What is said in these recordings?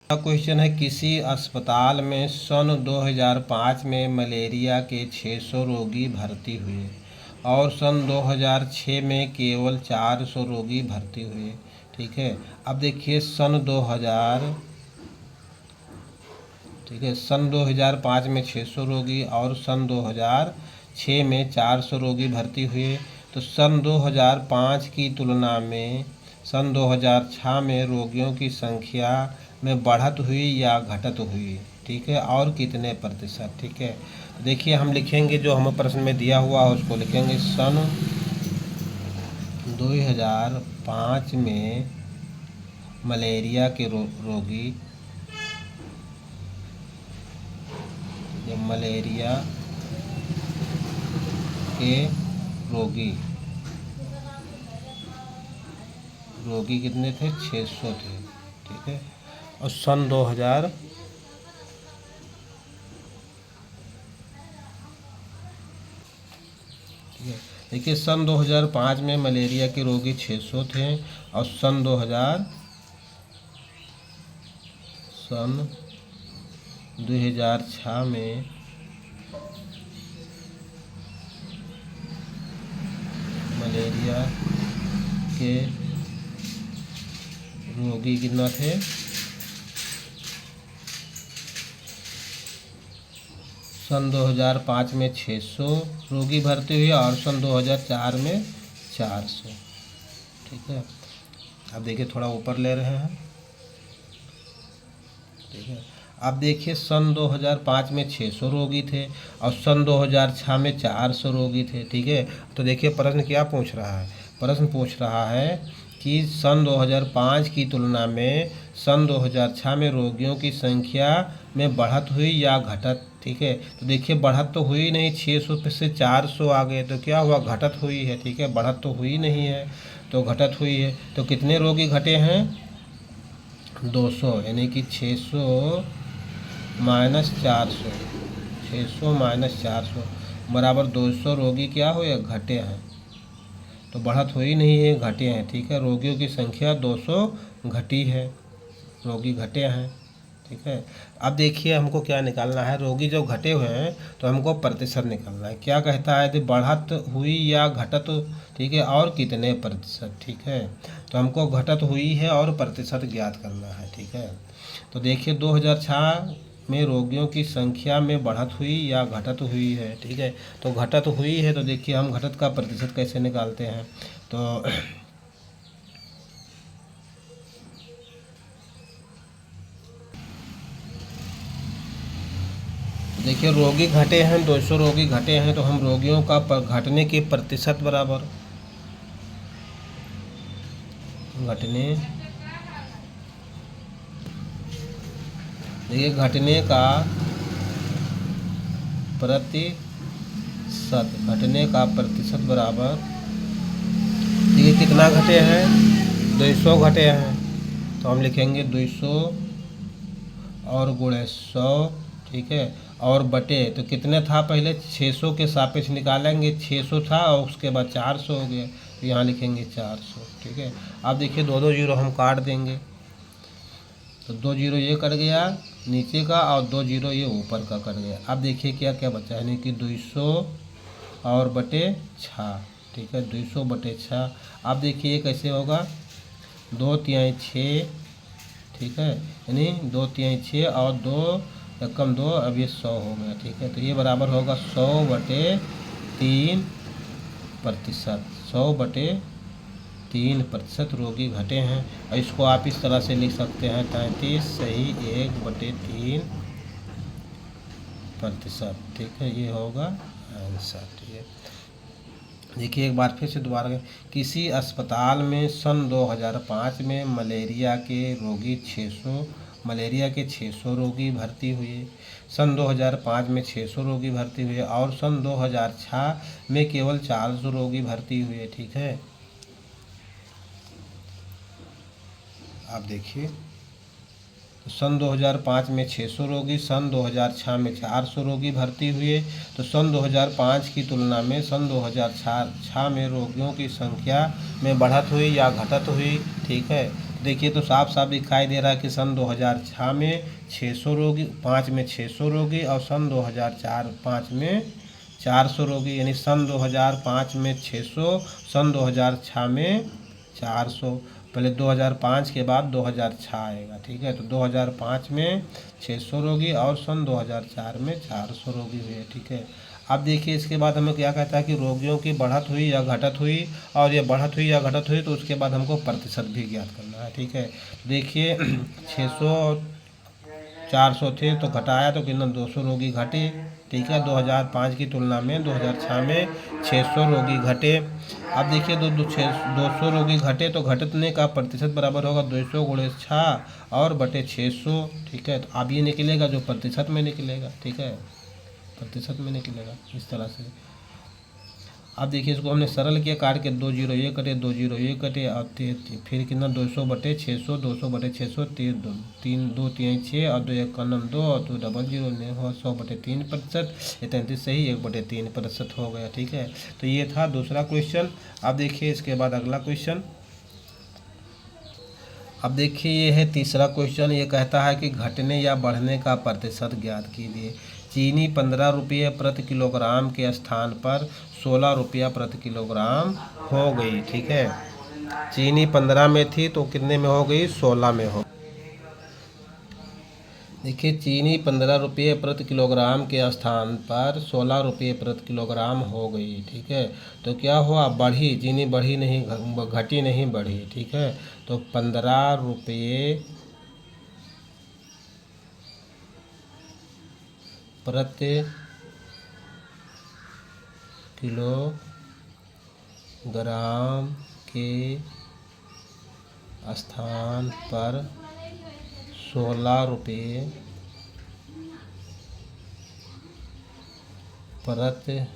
Question है, किसी अस्पताल में सन 2005 में मलेरिया के 600 रोगी भर्ती हुए और सन 2006 में केवल 400 रोगी भर्ती हुए। ठीक है, अब देखिए सन 2005 में 600 रोगी और सन 2006 में 400 रोगी भर्ती हुए। तो सन 2005 की तुलना में सन 2006 में रोगियों की संख्या में बढ़त हुई या घटत हुई। ठीक है, और कितने प्रतिशत। ठीक है, देखिए हम लिखेंगे जो हमें प्रश्न में दिया हुआ है उसको लिखेंगे। सन 2005 में मलेरिया के रोगी मलेरिया के रोगी कितने थे? 600 थे। ठीक है, और सन 2000 देखिए सन 2005 में मलेरिया के रोगी 600 थे और सन 2006 में मलेरिया के रोगी कितना थे? सन 2005 में 600 रोगी भर्ती हुए और सन 2004 में 400। ठीक है, अब देखिए थोड़ा ऊपर ले रहे हैं। ठीक है, अब देखिए सन 2005 में 600 रोगी थे और सन 2006 में 400 रोगी थे। ठीक है, तो देखिए प्रश्न क्या पूछ रहा है? प्रश्न पूछ रहा है कि सन 2005 की तुलना में सन 2006 में रोगियों की संख्या में बढ़त हुई या घटत। ठीक है, तो देखिए बढ़त तो हुई नहीं, 600 से 400 आ गए, तो क्या हुआ? घटत हुई है। ठीक है, बढ़त तो हुई नहीं है, तो घटत हुई है। तो कितने रोगी घटे हैं? 200, यानी कि 600 माइनस 400, 600 माइनस 400 बराबर 200 रोगी क्या हुए? घटे हैं। तो बढ़त हुई नहीं है, घटे हैं। ठीक है, रोगियों की संख्या 200 घटी है, रोगी घटे हैं। ठीक है, अब देखिए हमको क्या निकालना है? रोगी जो घटे हुए हैं तो हमको प्रतिशत निकालना है। क्या कहता है? यदि बढ़त हुई या घटत। ठीक है, और कितने प्रतिशत। ठीक है, तो हमको घटत हुई है और प्रतिशत ज्ञात करना है। ठीक है, तो देखिए 2006 में रोगियों की संख्या में बढ़त हुई या घटत हुई है। ठीक है, तो घटत हुई है, तो देखिए हम घटत का प्रतिशत कैसे निकालते हैं? तो देखिए रोगी घटे हैं, 200 रोगी घटे हैं, तो हम रोगियों का घटने के प्रतिशत बराबर घटने देखिए घटने का प्रतिशत बराबर, देखिए कितना घटे हैं? 200 घटे हैं, तो हम लिखेंगे 200 और गुणे 100। ठीक है, और बटे तो कितने था? पहले 600 के सापेक्ष निकालेंगे, 600 था और उसके बाद 400 हो गया, तो यहाँ लिखेंगे 400। ठीक है, अब देखिए 2 जीरो हम काट देंगे, तो 2 जीरो ये कट गया नीचे का और 2 जीरो ये ऊपर का कट गया। अब देखिए क्या क्या बचा है, यानी कि 200 और बटे 6। ठीक है, 200 बटे 6। अब देखिए ये कैसे होगा? 2 तिहाई 6। ठीक है, यानी 2 तिहाई 6 और 2 कम 2, अब ये 100 हो गया। ठीक है, तो ये बराबर होगा 100 बटे 3 प्रतिशत। 100 बटे 3 प्रतिशत रोगी घटे हैं। और इसको आप इस तरह से लिख सकते हैं 33 सही 1 बटे 3 प्रतिशत। ठीक है, ये होगा आंसर। ठीक है, देखिए एक बार फिर से दोबारा, किसी अस्पताल में सन 2005 में मलेरिया के 600 रोगी भर्ती हुए। सन 2005 में 600 रोगी भर्ती हुए और सन 2006 में केवल 400 रोगी भर्ती हुए। ठीक है, आप देखिए तो सन 2005 में 600 रोगी, सन 2006 में 400 रोगी भर्ती हुए। तो सन 2005 की तुलना में सन 2006 में रोगियों की संख्या में बढ़त हुई या घटत हुई। ठीक है, देखिए तो साफ साफ दिखाई दे रहा है कि सन 2006 में 600 रोगी, 5 में 600 रोगी और सन 2004-5 में 400 रोगी, यानी सन 2005 में 600, सन 2006 में 400। पहले 2005 के बाद 2006 आएगा, ठीक है। तो 2005 में 600 रोगी और सन 2004 में 400 रोगी हुए, ठीक है। अब देखिए इसके बाद हमें क्या कहता है कि रोगियों की बढ़त हुई या घटत हुई, और ये बढ़त हुई या घटत हुई तो उसके बाद हमको प्रतिशत भी ज्ञात करना है, ठीक है। देखिए 600 400 थे तो घटाया तो कितना 200 रोगी घटे, ठीक है। 2005 की तुलना में 2006 में 600 रोगी घटे। अब देखिए 200 रोगी घटे तो घटने का प्रतिशत बराबर होगा 200 गुणे 6 और बटे 600, ठीक है। तो अब ये निकलेगा जो प्रतिशत में निकलेगा, ठीक है, प्रतिशत में निकलेगा इस तरह से। अब देखिए इसको हमने सरल किया, काट के 2 0 ये कटे, 2 0 ये कटे और फिर कितना 200 बटे 600, 200 बटे 600 3 2 3 6 और 2 1 2 और 2 डबल 0 100 बटे 3%, ये 33 सही 1 बटे 3% हो गया, ठीक है। तो ये था दूसरा क्वेश्चन। अब देखिए इसके बाद अगला क्वेश्चन। अब देखिए ये है तीसरा क्वेश्चन। ये कहता है कि घटने या बढ़ने का प्रतिशत ज्ञात कीजिए। चीनी 15 रुपये प्रति किलोग्राम के स्थान पर 16 रुपया प्रति किलोग्राम हो गई, ठीक है। चीनी 15 में थी तो कितने में हो गई, 16 में हो। देखिए चीनी 15 रुपये प्रति किलोग्राम के स्थान पर 16 रुपये प्रति किलोग्राम हो गई, ठीक है। तो क्या हुआ, बढ़ी, चीनी बढ़ी नहीं, घटी नहीं, बढ़ी, ठीक है। तो 15 रुपये प्रति किलोग्राम के स्थान पर 16 रुपये प्रति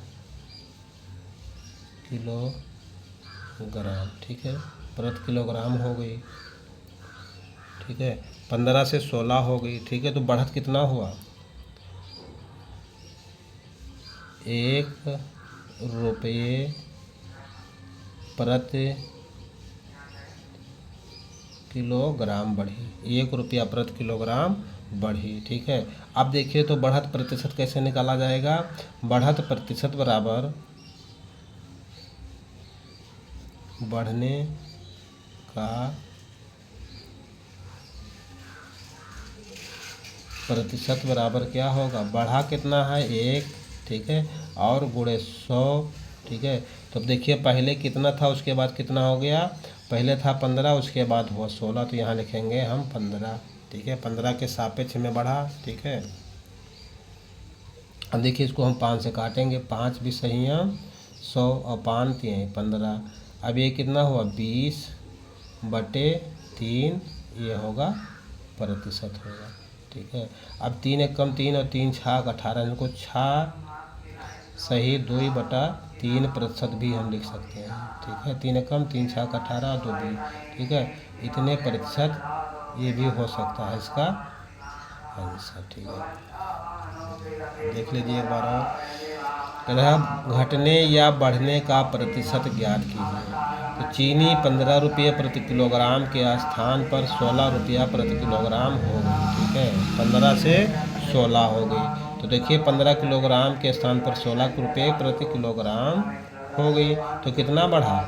किलोग्राम, ठीक है, प्रति किलोग्राम हो गई, ठीक है। 15 से 16 हो गई, ठीक है। तो बढ़त कितना हुआ, 1 रुपये प्रति किलोग्राम बढ़ी, 1 रुपया प्रति किलोग्राम बढ़ी, ठीक है। अब देखिए तो बढ़त प्रतिशत कैसे निकाला जाएगा। बढ़त प्रतिशत बराबर बढ़ने का प्रतिशत बराबर क्या होगा, बढ़ा कितना है 1, ठीक है, और गुणे 100, ठीक है। तो देखिए पहले कितना था उसके बाद कितना हो गया, पहले था 15 उसके बाद हुआ 16, तो यहाँ लिखेंगे हम 15, ठीक है। 15 के सापेक्ष में बढ़ा, ठीक है। अब देखिए इसको हम 5 से काटेंगे, 5 भी सही है 100 और 5 3 15। अब ये कितना हुआ 20 बटे 3, ये होगा प्रतिशत होगा, ठीक है। अब 3 1 कम 3 और 3 6 18, इनको 6 सही 2 बटा 3% भी हम लिख सकते हैं, ठीक है। 3 1 कम 3 6 18 2 20, ठीक है। इतने प्रतिशत ये भी हो सकता है इसका आंसर, ठीक है। देख लीजिए एक बार और, घटने या बढ़ने का प्रतिशत ज्ञात कीजिए। तो चीनी 15 रुपये प्रति किलोग्राम के स्थान पर 16 रुपया प्रति किलोग्राम हो गई, ठीक है। 15 से 16 हो गई, तो देखिए 15 किलोग्राम के स्थान पर 16 रुपये प्रति किलोग्राम हो गई, तो कितना बढ़ा,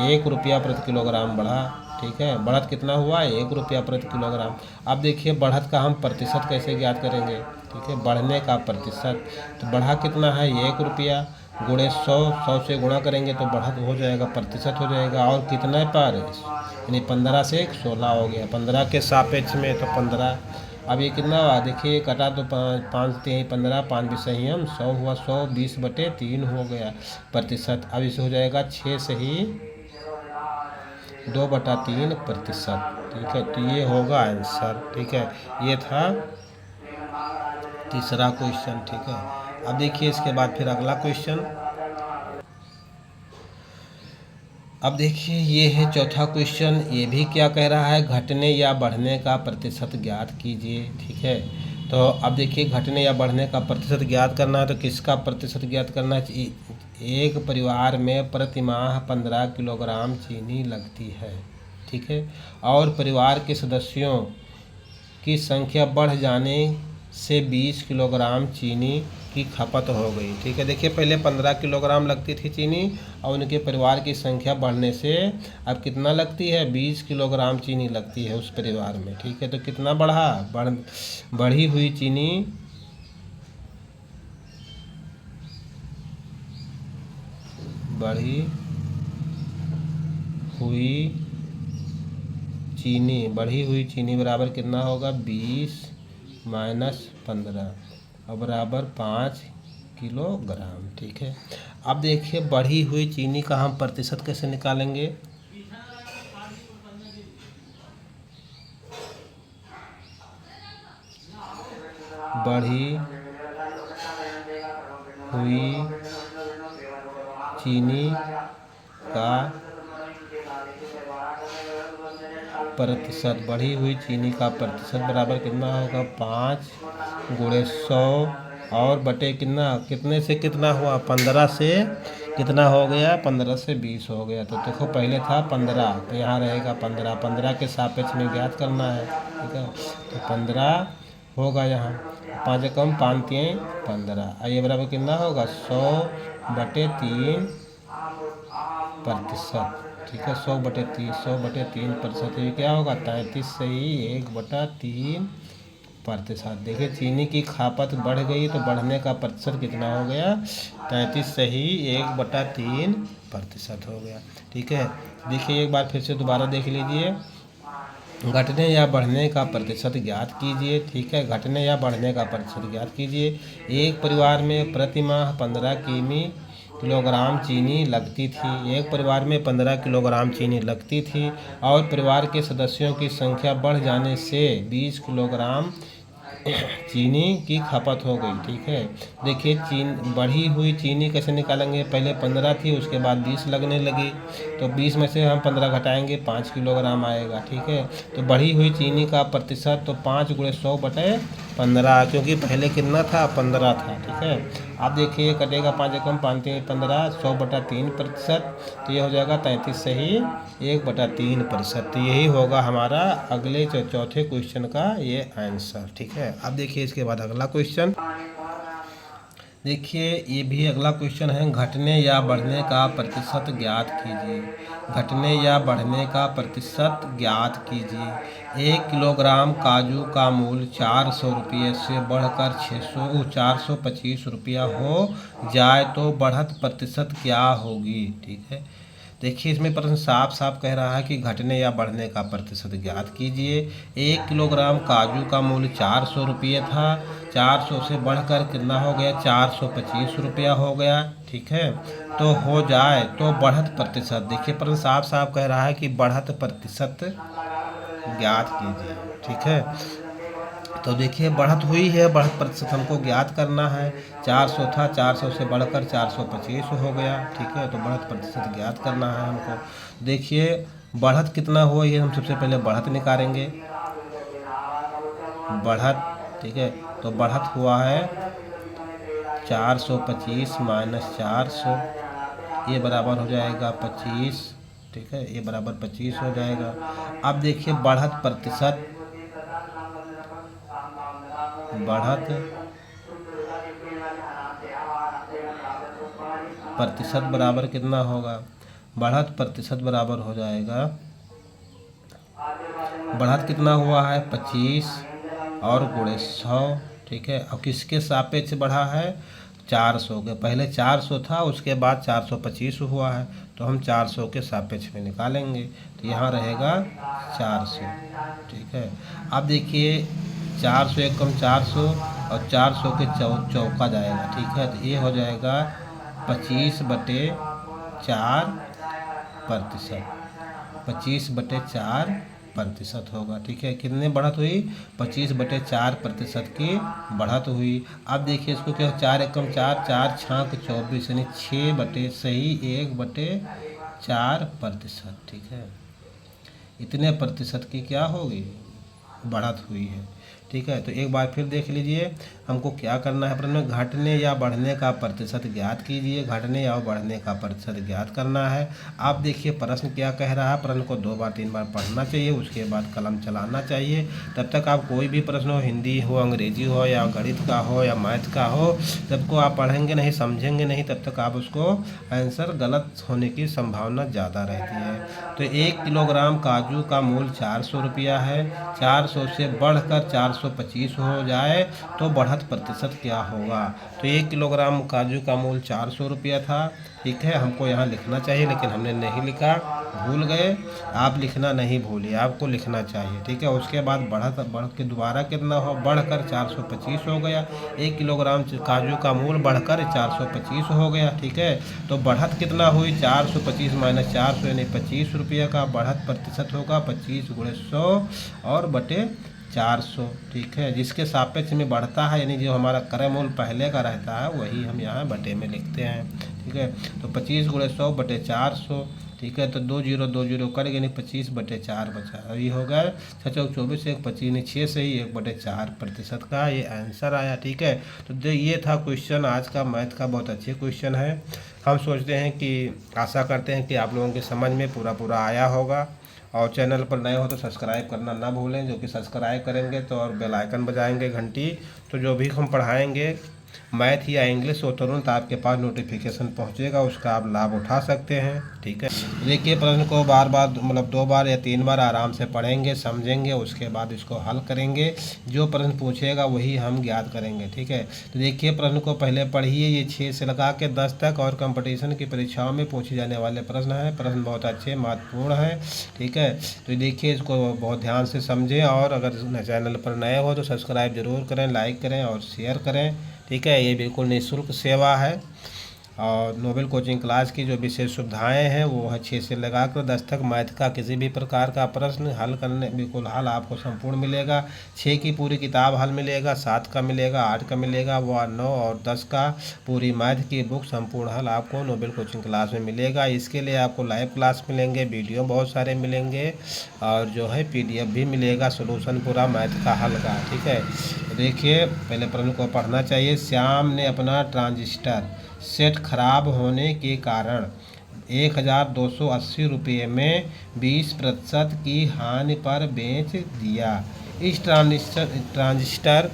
1 रुपया प्रति किलोग्राम बढ़ा, ठीक है। बढ़त कितना हुआ, 1 रुपया प्रति किलोग्राम। अब देखिए बढ़त का हम प्रतिशत कैसे ज्ञात करेंगे, ठीक है। बढ़ने का प्रतिशत, तो बढ़ा कितना है 1 रुपया, गुणे 100, 100 से गुणा करेंगे तो बढ़त हो जाएगा, प्रतिशत हो जाएगा, और कितने पर, यानी 15 से 16 हो गया, 15 के सापेक्ष में तो 15। अब ये कितना हुआ, देखिए कटा तो 5 3 15, 5 भी सही हम 100 हुआ, 100 20 बटे 3 हो गया प्रतिशत। अब इसे हो जाएगा 6 सही 2 बटा 3%, ठीक है। तो ये होगा आंसर, ठीक है। ये था तीसरा क्वेश्चन, ठीक है। अब देखिए इसके बाद फिर अगला क्वेश्चन। अब देखिए ये है चौथा क्वेश्चन। ये भी क्या कह रहा है, घटने या बढ़ने का प्रतिशत ज्ञात कीजिए, ठीक है। तो अब देखिए घटने या बढ़ने का प्रतिशत ज्ञात करना है, तो किसका प्रतिशत ज्ञात करना है, एक परिवार में प्रति माह 15 किलोग्राम चीनी लगती है, ठीक है। और परिवार के सदस्यों की संख्या बढ़ जाने से 20 किलोग्राम चीनी की खपत हो गई, ठीक है। देखिए पहले 15 किलोग्राम लगती थी चीनी और उनके परिवार की संख्या बढ़ने से अब कितना लगती है, 20 किलोग्राम चीनी लगती है उस परिवार में, ठीक है। तो कितना बढ़ी हुई चीनी बढ़ी हुई चीनी बराबर कितना होगा, 20 माइनस 15 और बराबर 5 किलोग्राम, ठीक है। अब देखिए बढ़ी हुई चीनी का हम प्रतिशत कैसे निकालेंगे। बढ़ी हुई चीनी का प्रतिशत, बढ़ी हुई चीनी का प्रतिशत बराबर कितना होगा, 5 गुणे 100 और बटे कितने से कितना हुआ, 15 से कितना हो गया, 15 से 20 हो गया। तो देखो पहले था 15 तो यहाँ रहेगा 15 के सापेक्ष में ज्ञात करना है, ठीक है। तो 15 होगा यहाँ, 5 कम 5 3 15, ये बराबर कितना होगा, 100/3 प्रतिशत, ठीक है। 100/3 प्रतिशत, ये क्या होगा, 33 सही 1/3 प्रतिशत। देखिए चीनी की खपत बढ़ गई तो बढ़ने का प्रतिशत कितना हो गया, 33 सही 1/3 प्रतिशत हो गया, ठीक है। देखिए एक बार फिर से दोबारा देख लीजिए, घटने या बढ़ने का प्रतिशत ज्ञात कीजिए, ठीक है। घटने या बढ़ने का प्रतिशत ज्ञात कीजिए। एक परिवार में प्रति माह 15 किलोग्राम चीनी लगती थी, एक परिवार में 15 किलोग्राम चीनी लगती थी और परिवार के सदस्यों की संख्या बढ़ जाने से 20 किलोग्राम चीनी की खपत हो गई, ठीक है। देखिए बढ़ी हुई चीनी कैसे निकालेंगे, पहले 15 थी उसके बाद 20 लगने लगी, तो 20 में से हम 15 घटाएंगे 5 किलोग्राम आएगा, ठीक है। तो बढ़ी हुई चीनी का प्रतिशत तो 5 गुणे 100/15, क्योंकि पहले कितना था, 15 था, ठीक है। आप देखिए कटेगा 5 एकम 5 3 15, 100/3 प्रतिशत, तो ये हो जाएगा 33 सही 1/3 प्रतिशत। तो यही होगा हमारा अगले चौथे क्वेश्चन का ये आंसर, ठीक है। अब देखिए इसके बाद अगला क्वेश्चन, देखिए ये भी अगला क्वेश्चन है, घटने या बढ़ने का प्रतिशत ज्ञात कीजिए। घटने या बढ़ने का प्रतिशत ज्ञात कीजिए। 1 किलोग्राम काजू का मूल्य 400 रुपये से बढ़कर 425 रुपया हो जाए तो बढ़त प्रतिशत क्या होगी, ठीक है। देखिए इसमें प्रश्न साफ साफ कह रहा है कि घटने या बढ़ने का प्रतिशत ज्ञात कीजिए। 1 किलोग्राम काजू का मूल्य 400 रुपये था, 400 से बढ़कर कितना हो गया, 425 रुपया हो गया, ठीक है। तो हो जाए तो बढ़त प्रतिशत, देखिए प्रश्न साफ साफ कह रहा है कि बढ़त प्रतिशत ज्ञात कीजिए, ठीक है। तो देखिए बढ़त हुई है, बढ़त प्रतिशत हमको ज्ञात करना है। 400 था, 400 से बढ़कर 425 हो गया, ठीक है। तो बढ़त प्रतिशत ज्ञात करना है हमको। देखिए बढ़त कितना हुआ, ये हम सबसे पहले बढ़त निकालेंगे, बढ़त, ठीक है। तो बढ़त हुआ है 425 माइनस 400, ये बराबर हो जाएगा 25, ठीक है। ये बराबर 25 हो जाएगा। अब देखिए बढ़त प्रतिशत बराबर कितना होगा, बढ़त प्रतिशत बराबर हो जाएगा, बढ़त कितना हुआ है 25 और गुणे 100, ठीक है। और किसके सापेक्ष बढ़ा है, 400 के, पहले 400 था उसके बाद 425 हुआ है, तो हम 400 के सापेक्ष में निकालेंगे, तो यहाँ रहेगा 400, ठीक है। अब देखिए 400 एक कम 400 और 400 के चौका जाएगा, ठीक है। तो ये हो जाएगा 25/4 प्रतिशत, 25/4 प्रतिशत होगा, ठीक है। कितने बढ़त हुई, 25/4 प्रतिशत की बढ़त हुई। अब देखिए इसको क्या, 4 एकम 4, 4 छाक 24 यानी 1/4 प्रतिशत, ठीक है। इतने प्रतिशत की क्या होगी, बढ़त हुई है, ठीक है। तो एक बार फिर देख लीजिए, हमको क्या करना है, प्रश्न में घटने या बढ़ने का प्रतिशत ज्ञात कीजिए। घटने या बढ़ने का प्रतिशत ज्ञात करना है। आप देखिए प्रश्न क्या कह रहा है। प्रश्न को 2 बार 3 बार पढ़ना चाहिए, उसके बाद कलम चलाना चाहिए। तब तक आप कोई भी प्रश्न हो, हिंदी हो, अंग्रेजी हो, या गणित का हो, या मैथ का हो, जब को आप पढ़ेंगे नहीं, समझेंगे नहीं, तब तक आप उसको आंसर गलत होने की संभावना ज़्यादा रहती है। तो 1 किलोग्राम काजू का मूल्य 400 रुपया है। 400 से बढ़कर 425 हो जाए तो बढ़त प्रतिशत क्या होगा। तो 1 किलोग्राम काजू का मूल्य 400 रुपया था, ठीक है। हमको यहाँ लिखना चाहिए, लेकिन हमने नहीं लिखा, भूल गए। आप लिखना नहीं भूलिए, आपको लिखना चाहिए, ठीक है। उसके बाद बढ़ के दोबारा कितना हो, बढ़कर 425 हो गया। 1 किलोग्राम काजू का मूल्य बढ़कर 425 हो गया, ठीक है। तो बढ़त कितना हुई, 425 माइनस 400 यानी 25 रुपये का बढ़त प्रतिशत होगा। 25 गुणे 100 और बटे 400, ठीक है। जिसके सापेक्ष में बढ़ता है, यानी जो हमारा क्रय मूल्य पहले का रहता है, वही हम यहाँ बटे में लिखते हैं, ठीक है। तो 25 गुणे 100 बटे 400, ठीक है। तो 2 जीरो 2 जीरो कट गए, यानी 25 बटे 4 बचा। अभी हो गया 6 चौक 24 1 25, 6 से ही 1 बटे 4 प्रतिशत का ये आंसर आया, ठीक है। तो ये था क्वेश्चन आज का मैथ का, बहुत अच्छे क्वेश्चन है। हम सोचते हैं कि, आशा करते हैं कि आप लोगों के समझ में पूरा आया होगा। और चैनल पर नए हो तो सब्सक्राइब करना ना भूलें, जो कि सब्सक्राइब करेंगे तो, और बेल आइकन बजाएंगे घंटी, तो जो भी हम पढ़ाएंगे मैथ या इंग्लिश, वो तुरंत आपके पास नोटिफिकेशन पहुंचेगा, उसका आप लाभ उठा सकते हैं, ठीक है। देखिए प्रश्न को बार बार, मतलब 2 बार या 3 बार आराम से पढ़ेंगे, समझेंगे, उसके बाद इसको हल करेंगे। जो प्रश्न पूछेगा वही हम ज्ञात करेंगे, ठीक है। तो देखिए प्रश्न को पहले पढ़िए। ये 6 से लगा के 10 तक और कंपटीशन की परीक्षाओं में पूछे जाने वाले प्रश्न हैं। प्रश्न बहुत अच्छे महत्वपूर्ण हैं, ठीक है। तो देखिए इसको बहुत ध्यान से समझें, और अगर चैनल पर नए हो तो सब्सक्राइब जरूर करें, लाइक करें और शेयर करें, ठीक है। ये बिल्कुल निःशुल्क सेवा है। और नोबेल कोचिंग क्लास की जो विशेष सुविधाएं हैं वो है 6 से लगाकर 10 तक मैथ का किसी भी प्रकार का प्रश्न हल करने, बिल्कुल हल आपको संपूर्ण मिलेगा। 6 की पूरी किताब हल मिलेगा, 7 का मिलेगा, 8 का मिलेगा, वो 9 और 10 का पूरी मैथ की बुक संपूर्ण हल आपको नोबेल कोचिंग क्लास में मिलेगा। इसके लिए आपको लाइव क्लास मिलेंगे, वीडियो बहुत सारे मिलेंगे, और जो है PDF भी मिलेगा, सोल्यूशन पूरा मैथ का हल का, ठीक है। तो देखिए पहले प्रश्न को पढ़ना चाहिए। श्याम ने अपना ट्रांजिस्टर सेट खराब होने के कारण 1280 रुपये में 20% की हानि पर बेच दिया। इस ट्रांजिस्टर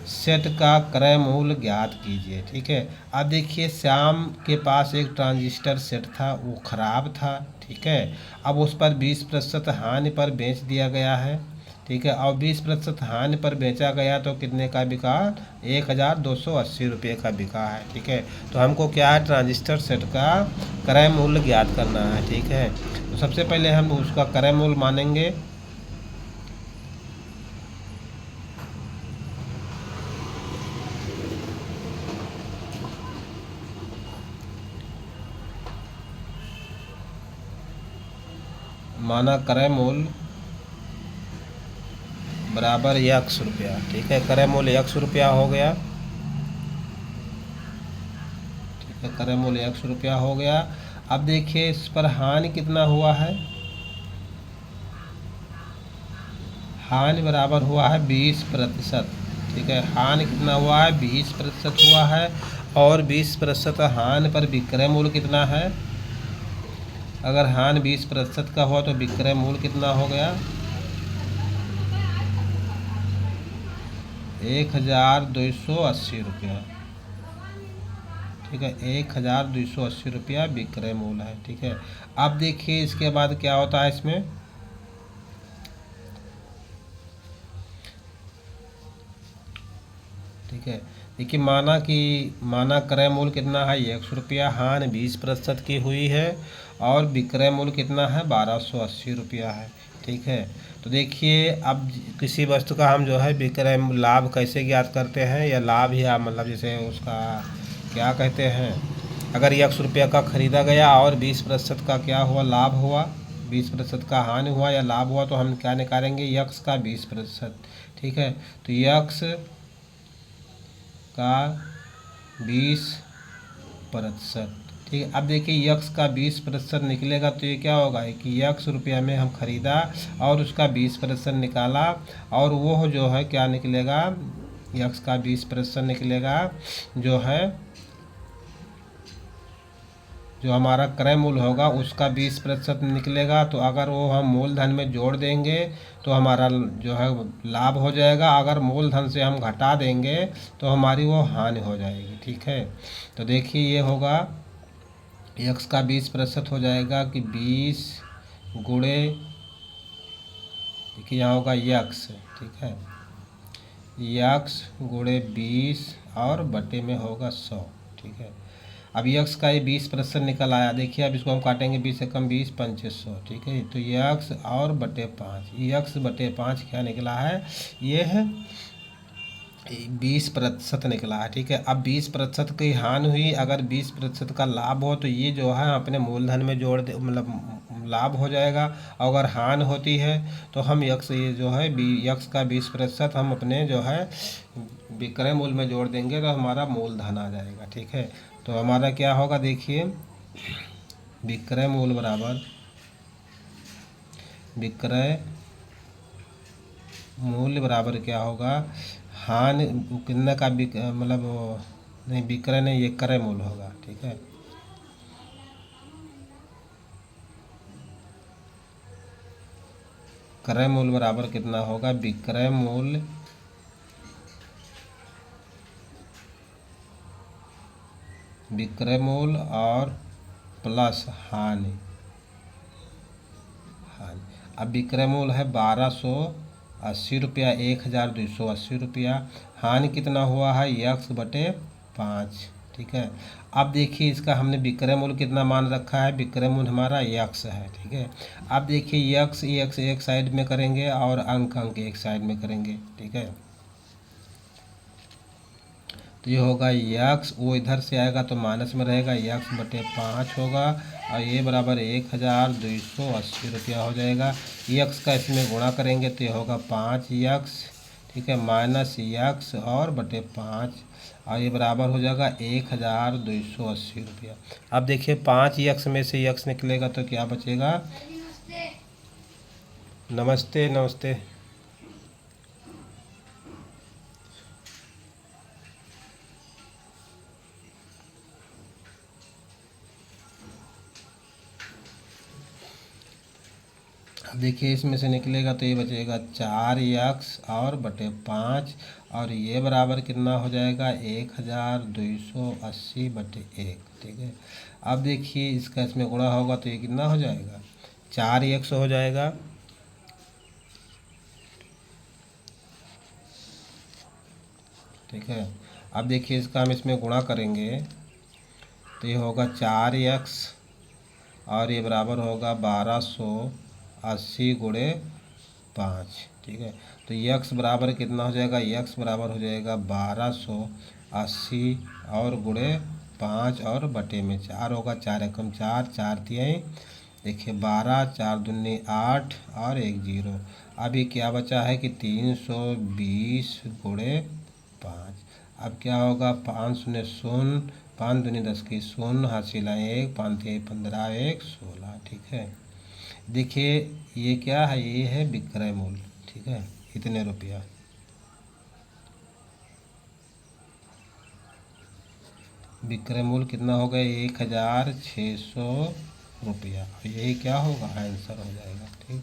सेट का क्रय मूल्य ज्ञात कीजिए, ठीक है। अब देखिए श्याम के पास एक ट्रांजिस्टर सेट था, वो खराब था, ठीक है। अब उस पर 20% हानि पर बेच दिया गया है, ठीक है। और 20% हानि पर बेचा गया तो कितने का बिका, 1280 रुपये का बिका है, ठीक है। तो हमको क्या है, ट्रांजिस्टर सेट का क्रय मूल्य ज्ञात करना है, ठीक है। तो सबसे पहले हम उसका क्रय मूल्य मानेंगे। माना क्रय मूल्य बराबर 100 रुपया, ठीक है। क्रय मूल्य 100 रुपया हो गया, ठीक है। क्रय मूल्य 100 रुपया हो गया। अब देखिए इस पर हानि कितना हुआ है, हानि बराबर हुआ है 20%, ठीक है। हानि कितना हुआ है, 20% हुआ है। और 20% हानि पर विक्रय मूल्य कितना है, अगर हानि 20% का हुआ तो विक्रय मूल्य कितना हो गया, 1280 रुपया, ठीक है। 1280 रुपया विक्रय मूल्य है, ठीक है। अब देखिए इसके बाद क्या होता है इसमें, ठीक है। देखिए माना क्रय मूल्य कितना है, 100 रुपया, हानि 20% की हुई है, और विक्रय मूल्य कितना है, 1280 रुपया है, ठीक है। तो देखिए अब किसी वस्तु का हम जो है विक्रय लाभ कैसे ज्ञात करते हैं, या लाभ या मतलब जैसे उसका क्या कहते हैं, अगर 100 रुपया का खरीदा गया और 20% का क्या हुआ, लाभ हुआ, 20% का हानि हुआ या लाभ हुआ, तो हम क्या निकालेंगे, यक्स का 20%, ठीक है। तो यक्स का 20%, ठीक है। अब देखिए यक्स का 20% निकलेगा तो ये क्या होगा कि यक्स रुपया में हम खरीदा और उसका 20% निकाला, और वो जो है क्या निकलेगा, यक्स का 20% निकलेगा जो है, जो हमारा क्रय मूल्य होगा उसका 20% निकलेगा। तो अगर वो हम मूलधन में जोड़ देंगे तो हमारा जो है लाभ हो जाएगा, अगर मूलधन से हम घटा देंगे तो हमारी वो हानि हो जाएगी। ठीक है, तो देखिए ये होगा यक्स का 20% हो जाएगा कि 20 गुणे, देखिए यहाँ होगा यक्स, ठीक है, यक्स गुणे 20 और बटे में होगा 100। ठीक है, अब यक्स का ये 20% निकल आया। देखिए अब इसको हम काटेंगे 20 से कम 20 पंचे 100। ठीक है, तो यक्स और बटे 5, यक्स बटे 5 क्या निकला है, ये है 20% निकला है। ठीक है, अब 20% की हानि हुई, अगर 20% का लाभ हो तो ये जो है अपने मूलधन में जोड़ दे, मतलब लाभ हो जाएगा। अगर हानि होती है तो हम यक्स, ये जो है यक्स का 20% हम अपने जो है विक्रय मूल्य में जोड़ देंगे तो हमारा मूलधन आ जाएगा। ठीक है, तो हमारा क्या होगा, देखिए विक्रय मूल्य बराबर, विक्रय मूल्य बराबर क्या होगा, हानि कितने का मतलब नहीं विक्रय नहीं, ये क्रय मूल्य होगा। ठीक है, क्रय मूल्य बराबर कितना होगा, विक्रय मूल्य और प्लस हानि। अब विक्रय मूल्य है 1280 रुपया, 1280 रुपया, हानि कितना हुआ है यक्स बटे 5। ठीक है, अब देखिए इसका हमने विक्रय मूल्य कितना मान रखा है, विक्रय मूल्य हमारा यक्स है। ठीक है, अब देखिए यक्स एक साइड में करेंगे और अंक एक साइड में करेंगे। ठीक है, तो ये होगा यक्स, वो इधर से आएगा तो माइनस में रहेगा, यक्स बटे 5 होगा और ये बराबर 1280 रुपया हो जाएगा। यक्स का इसमें गुणा करेंगे तो ये होगा 5 यक्स, ठीक है, माइनस यक्स और बटे 5, और ये बराबर हो जाएगा 1280 रुपया। अब देखिए 5 यक्स में से यक्स निकलेगा तो क्या बचेगा, नमस्ते नमस्ते। अब देखिए इसमें से निकलेगा तो ये बचेगा 4 यक्स और बटे 5, और ये बराबर कितना हो जाएगा 1280 बटे 1। ठीक है, अब देखिए इसका इसमें गुणा होगा तो ये कितना हो जाएगा, 4 यक्स हो जाएगा। ठीक है, अब देखिए इसका हम इसमें गुणा करेंगे तो ये होगा 4 यक्स और ये बराबर होगा 1280 गुणे 5। ठीक है, तो यक्स बराबर कितना हो जाएगा, यक्स बराबर हो जाएगा 1280 और गुणे 5 और बटे में 4 होगा, 4 एकम 4, 4 तिहाई, देखिए 12, 4 दूनी 8 और 1 0। अभी क्या बचा है कि 320 गुणे 5। अब क्या होगा, 5 शून्य शून्य, 5 दूनी 10 की शून्य, हासिल 1, 5 तिहाई 15, 1 16। ठीक है, देखिए ये क्या है, ये है विक्रय मूल्य। ठीक है, इतने रुपया, विक्रय मूल्य कितना हो गया 1600 रुपया, यही क्या होगा, आंसर हो जाएगा। ठीक,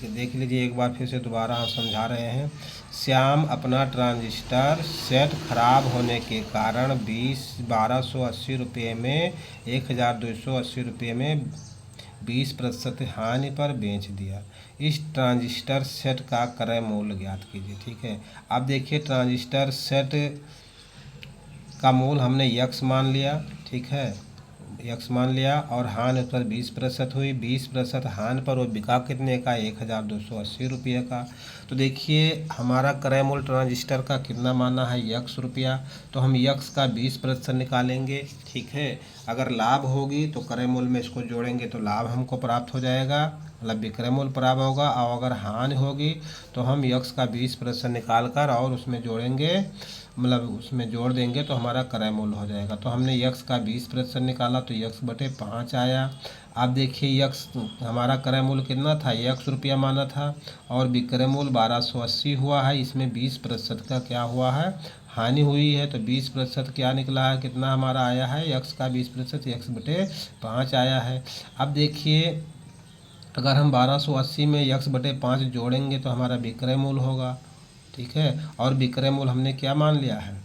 देख लीजिए एक बार फिर से दोबारा हम समझा रहे हैं। श्याम अपना ट्रांजिस्टर सेट खराब होने के कारण 1280 रुपये में 1280 रुपये में 20% हानि पर बेच दिया। इस ट्रांजिस्टर सेट का क्रय मूल्य ज्ञात कीजिए। ठीक है, अब देखिए ट्रांजिस्टर सेट का मूल्य हमने यक्स मान लिया। ठीक है, यक्स मान लिया और हानि उस पर 20% हुई। 20% हानि पर वो बिका कितने का? 1280 रुपये का। तो देखिए हमारा क्रय मूल्य ट्रांजिस्टर का कितना माना है? यक्स रुपया। तो हम यक्स का 20% निकालेंगे, ठीक है। अगर लाभ होगी तो क्रय मूल्य में इसको जोड़ेंगे तो लाभ हमको प्राप्त हो जाएगा, मतलब विक्रय मूल्य प्राप्त होगा। और अगर हानि होगी तो हम यक्स का 20% निकाल कर और उसमें जोड़ेंगे, मतलब उसमें जोड़ देंगे तो हमारा क्रय मूल्य हो जाएगा। तो हमने यक्स का 20% निकाला तो यक्स बटे 5 आया। अब देखिए यक्स हमारा क्रय मूल्य कितना था? यक्स रुपया माना था और विक्रय मूल्य 1280 हुआ है। इसमें 20% का क्या हुआ है? हानि हुई है। तो 20% क्या निकला है? कितना हमारा आया है? यक्स का 20% यक्स बटे 5 आया है। अब देखिए अगर हम 1280 में यक्स बटे 5 जोड़ेंगे तो हमारा विक्रय मूल्य होगा, ठीक है। और विक्रय मूल्य हमने क्या मान लिया है?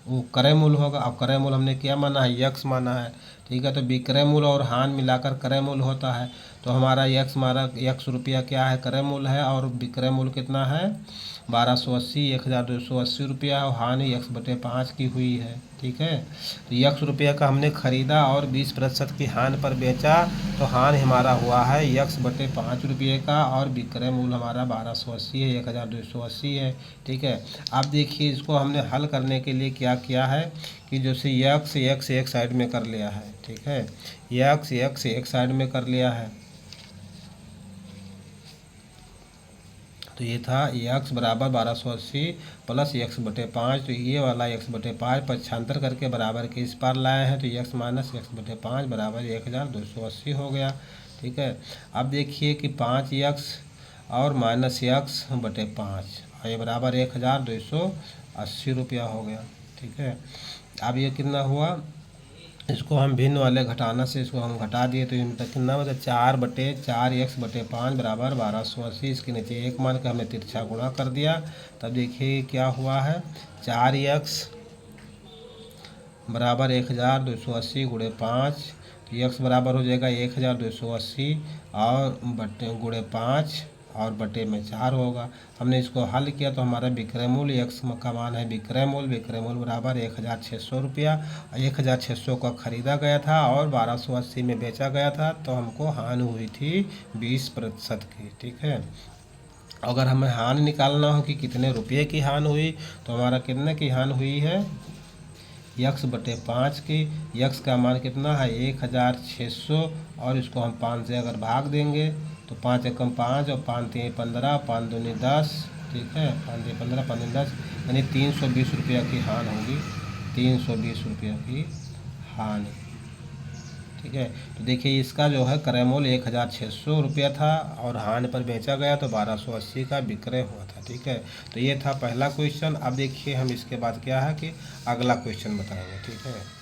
वो क्रय मूल्य होगा। अब क्रय मूल्य हमने क्या माना है? यक्स माना है, ठीक है। तो विक्रय मूल्य और हानि मिलाकर क्रय मूल्य होता है। तो हमारा यक्स रुपया क्या है? क्रय मूल्य है। और विक्रय मूल्य कितना है? 1280, 1280 रुपया। और हानि यक्स बटे 5 की हुई है, ठीक है। तो यक्स रुपया का हमने खरीदा और 20% की हानि पर बेचा तो हानि हमारा हुआ है यक्स बटे 5 रुपये का। और विक्रय मूल्य हमारा 1280 है, 1280 है, ठीक है। अब देखिए इसको हमने हल करने के लिए क्या किया है कि जैसे यक्स एक साइड में कर लिया है, ठीक है। यक्स एक साइड में कर लिया है। तो ये था यक्स बराबर 1280 प्लस यक्स बटे 5। तो ये वाला यक्स बटे 5 पक्षांतर करके बराबर के इस पार लाए हैं तो यक्स माइनस यक्स बटे 5 बराबर 1280 हो गया, ठीक है। अब देखिए कि 5 यक्स और माइनस यक्स बटे 5 और ये बराबर 1280 रुपया हो गया, ठीक है। अब ये कितना हुआ? इसको हम भिन्न वाले घटाना से इसको हम घटा दिए तो इनका कितना मतलब 4 यक्स बटे 5 बराबर 1280। इसके नीचे 1 मान के हमने तिरछा गुणा कर दिया। तब देखिए क्या हुआ है? 4 यक्स बराबर 1280 गुणे 5। तो यक्स बराबर हो जाएगा 1280 और बटे गुणे 5 और बटे में 4 होगा। हमने इसको हल किया तो हमारा विक्रय मूल्य यक्स का मान है विक्रय मूल्य बराबर 1600 रुपया। 1600 का खरीदा गया था और 1280 में बेचा गया था। तो हमको हानि हुई थी 20% की, ठीक है। अगर हमें हानि निकालना हो कि कितने रुपये की हानि हुई तो हमारा कितने की हानि हुई है? यक्स बटे 5 की। यक्स का मान कितना है? 1600 और इसको हम 5 से अगर भाग देंगे तो 5 एकम 5 और 5 3 15, 5 दूनी 10, ठीक है। 5 3 15, 5 दूनी 10 यानी 320 रुपया की हानि होगी। 320 रुपया की हानि, ठीक है। तो देखिए इसका जो है क्रय मूल्य 1600 रुपया था और हानि पर बेचा गया तो 1280 का विक्रय हुआ था, ठीक है। तो ये था पहला क्वेश्चन। अब देखिए हम इसके बाद क्या है कि अगला क्वेश्चन बताएंगे, ठीक है।